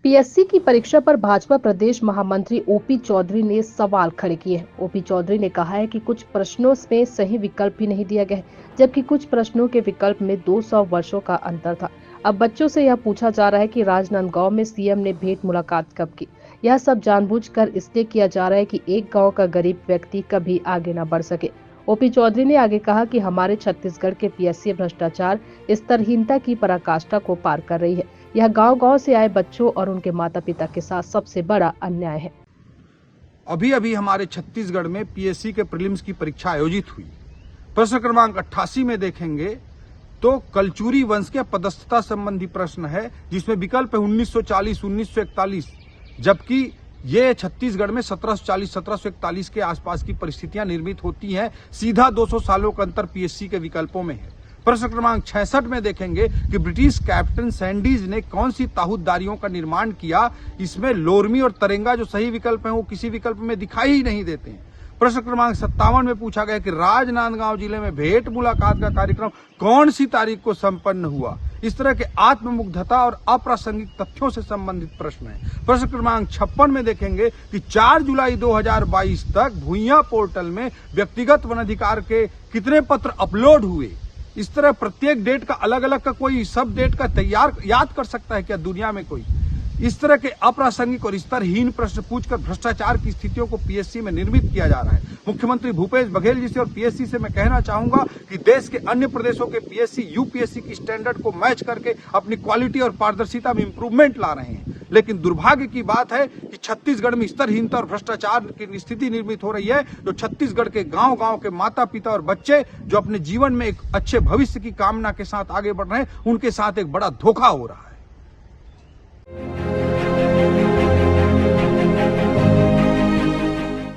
PSC की परीक्षा पर भाजपा प्रदेश महामंत्री ओपी चौधरी ने सवाल खड़े किए हैं। ओपी चौधरी ने कहा है कि कुछ प्रश्नों में सही विकल्प भी नहीं दिया गया है, जबकि कुछ प्रश्नों के विकल्प में 200 वर्षों का अंतर था। अब बच्चों से यह पूछा जा रहा है कि राजनांदगांव में सीएम ने भेंट मुलाकात कब की। यह सब जानबूझकर इसलिए किया जा रहा है कि एक गाँव का गरीब व्यक्ति कभी आगे न बढ़ सके। ओपी चौधरी ने आगे कहा कि हमारे छत्तीसगढ़ के पीएससी भ्रष्टाचार स्तरहीनता की पराकाष्ठा को पार कर रही है। यह गांव-गांव से आए बच्चों और उनके माता-पिता के साथ सबसे बड़ा अन्याय है। अभी अभी हमारे छत्तीसगढ़ में पीएससी के प्रीलिम्स की परीक्षा आयोजित हुई। प्रश्न क्रमांक 88 में देखेंगे तो कलचुरी वंश के पदस्थता संबंधी प्रश्न है, जिसमें विकल्प है 1940, 1941, जबकि ये छत्तीसगढ़ में 1740, 1741 के आसपास की परिस्थितियां निर्मित होती हैं। सीधा 200 सालों का अंतर पीएससी के विकल्पों में है। प्रश्न क्रमांक 66 में देखेंगे कि ब्रिटिश कैप्टन सैंडीज ने कौन सी ताहूदारियों का निर्माण किया। इसमें लोरमी और तरेंगा जो सही विकल्प हैं वो किसी विकल्प में दिखाई ही नहीं देते हैं। प्रश्न क्रमांक 57 में पूछा गया कि राजनांदगांव जिले में भेंट मुलाकात का कार्यक्रम कौन सी तारीख को संपन्न हुआ। इस तरह के आत्ममुग्धता और अप्रासंगिक तथ्यों से संबंधित प्रश्न है। प्रश्न क्रमांक 56 में देखेंगे कि 4 जुलाई 2022 तक भुइयां पोर्टल में व्यक्तिगत वन अधिकार के कितने पत्र अपलोड हुए। इस तरह प्रत्येक डेट का अलग अलग का कोई सब डेट का तैयार याद कर सकता है क्या दुनिया में कोई? इस तरह के अप्रासंगिक और स्तरहीन प्रश्न पूछकर भ्रष्टाचार की स्थितियों को पीएससी में निर्मित किया जा रहा है। मुख्यमंत्री भूपेश बघेल जी से और पीएससी से मैं कहना चाहूंगा कि देश के अन्य प्रदेशों के पीएससी यूपीएससी की स्टैंडर्ड को मैच करके अपनी क्वालिटी और पारदर्शिता में इंप्रूवमेंट ला रहे हैं। लेकिन दुर्भाग्य की बात है कि छत्तीसगढ़ में स्तरहीनता और भ्रष्टाचार की स्थिति निर्मित हो रही है, जो छत्तीसगढ़ के गांव-गांव के माता पिता और बच्चे जो अपने जीवन में एक अच्छे भविष्य की कामना के साथ आगे बढ़ रहे हैं, उनके साथ एक बड़ा धोखा हो रहा है।